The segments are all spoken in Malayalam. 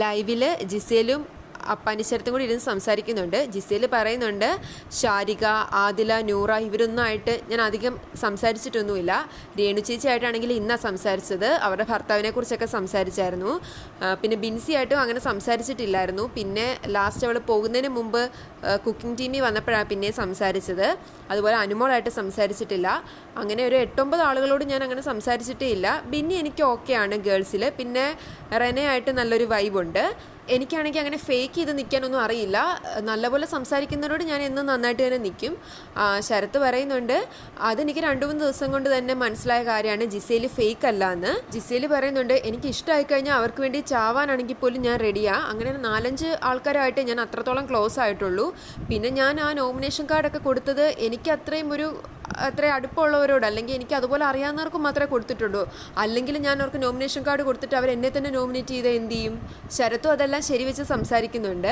ലൈവിൽ ജിസേലും അപ്പാനിശരത്തും കൂടി ഇരുന്ന് സംസാരിക്കുന്നുണ്ട്. ജിസേൽ പറയുന്നുണ്ട് ഷാരിക, ആദില, നൂറ ഇവരൊന്നും ആയിട്ട് ഞാൻ അധികം സംസാരിച്ചിട്ടൊന്നുമില്ല. രേണു ചേച്ചിയായിട്ടാണെങ്കിൽ ഇന്നാണ് സംസാരിച്ചത്. അവരുടെ ഭർത്താവിനെ കുറിച്ചൊക്കെ സംസാരിച്ചായിരുന്നു. പിന്നെ ബിൻസി ആയിട്ടും അങ്ങനെ സംസാരിച്ചിട്ടില്ലായിരുന്നു. പിന്നെ ലാസ്റ്റ് അവൾ പോകുന്നതിന് മുമ്പ് കുക്കിംഗ് ടീമിൽ വന്നപ്പോഴാണ് പിന്നെ സംസാരിച്ചത്. അതുപോലെ അനുമോളായിട്ട് സംസാരിച്ചിട്ടില്ല. അങ്ങനെ ഒരു 8-9 ആളുകളോട് ഞാൻ അങ്ങനെ സംസാരിച്ചിട്ടേ ഇല്ല. ബിന്നി എനിക്ക് ഓക്കെയാണ് ഗേൾസിൽ. പിന്നെ റെനയായിട്ട് നല്ലൊരു വൈബുണ്ട്. എനിക്കാണെങ്കിൽ അങ്ങനെ ഫേക്ക് ചെയ്ത് നിൽക്കാനൊന്നും അറിയില്ല. നല്ലപോലെ സംസാരിക്കുന്നവരോട് ഞാൻ എന്നും നന്നായിട്ട് തന്നെ നിൽക്കും. ശരത്ത് പറയുന്നുണ്ട് അതെനിക്ക് 2-3 ദിവസം കൊണ്ട് തന്നെ മനസ്സിലായ കാര്യമാണ്, ജിസേൽ ഫേക്ക് അല്ല എന്ന്. ജിസേൽ പറയുന്നുണ്ട് എനിക്ക് ഇഷ്ടമായി കഴിഞ്ഞാൽ അവർക്ക് വേണ്ടി ചാവാനാണെങ്കിൽ പോലും ഞാൻ റെഡിയാണ്. അങ്ങനെ 4-5 ആൾക്കാരായിട്ട് ഞാൻ അത്രത്തോളം ക്ലോസ് ആയിട്ടുള്ളൂ. പിന്നെ ഞാൻ ആ നോമിനേഷൻ കാർഡൊക്കെ കൊടുത്തത് എനിക്ക് അത്ര അടുപ്പമുള്ളവരോട്, അല്ലെങ്കിൽ എനിക്ക് അതുപോലെ അറിയാവുന്നവർക്ക് മാത്രമേ കൊടുത്തിട്ടുള്ളൂ. അല്ലെങ്കിൽ ഞാൻ അവർക്ക് നോമിനേഷൻ കാർഡ് കൊടുത്തിട്ട് അവർ എന്നെ തന്നെ നോമിനേറ്റ് ചെയ്ത് എന്ത് ചെയ്യും? ശരത്തും അതെല്ലാം ശരിവെച്ച് സംസാരിക്കുന്നുണ്ട്.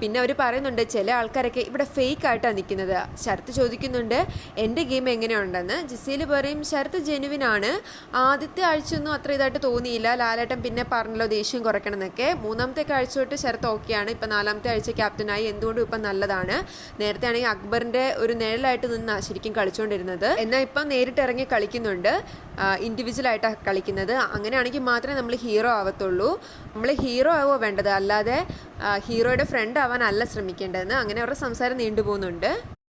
പിന്നെ അവർ പറയുന്നുണ്ട് ചില ആൾക്കാരൊക്കെ ഇവിടെ ഫേക്ക് ആയിട്ടാണ് നിൽക്കുന്നത്. ശരത്ത് ചോദിക്കുന്നുണ്ട് എൻ്റെ ഗെയിം എങ്ങനെയുണ്ടെന്ന്. ജിസേൽ പറയും ശരത്ത് ജെനുവിനാണ്. ആദ്യത്തെ ആഴ്ചയൊന്നും അത്ര ഇതായിട്ട് തോന്നിയില്ല. ലാലേട്ടൻ പിന്നെ പറഞ്ഞല്ലോ ദേഷ്യം കുറയ്ക്കണം എന്നൊക്കെ. 3-ാമത്തെ ആഴ്ച തൊട്ട് ശരത്ത് ഓക്കെയാണ്. ഇപ്പം 4-ാമത്തെ ആഴ്ച ക്യാപ്റ്റനായി, എന്തുകൊണ്ടും ഇപ്പം നല്ലതാണ്. നേരത്തെ ആണെങ്കിൽ അക്ബറിൻ്റെ ഒരു നിഴലായിട്ട് നിന്നാണ് ശരിക്കും കളിച്ചുകൊണ്ടിരുന്നത്. എന്നാൽ ഇപ്പം നേരിട്ട് ഇറങ്ങി കളിക്കുന്നുണ്ട്. ഇൻഡിവിജ്വലായിട്ടാണ് കളിക്കുന്നത്. അങ്ങനെയാണെങ്കിൽ മാത്രമേ നമ്മൾ ഹീറോ ആവത്തുള്ളൂ. നമ്മൾ ഹീറോ ആവുക വേണ്ടത്, അല്ലാതെ ഹീറോയുടെ ഫ്രണ്ട് ആവാനല്ല ശ്രമിക്കേണ്ടതെന്ന്. അങ്ങനെ അവരുടെ സംസാരം നീണ്ടുപോകുന്നുണ്ട്.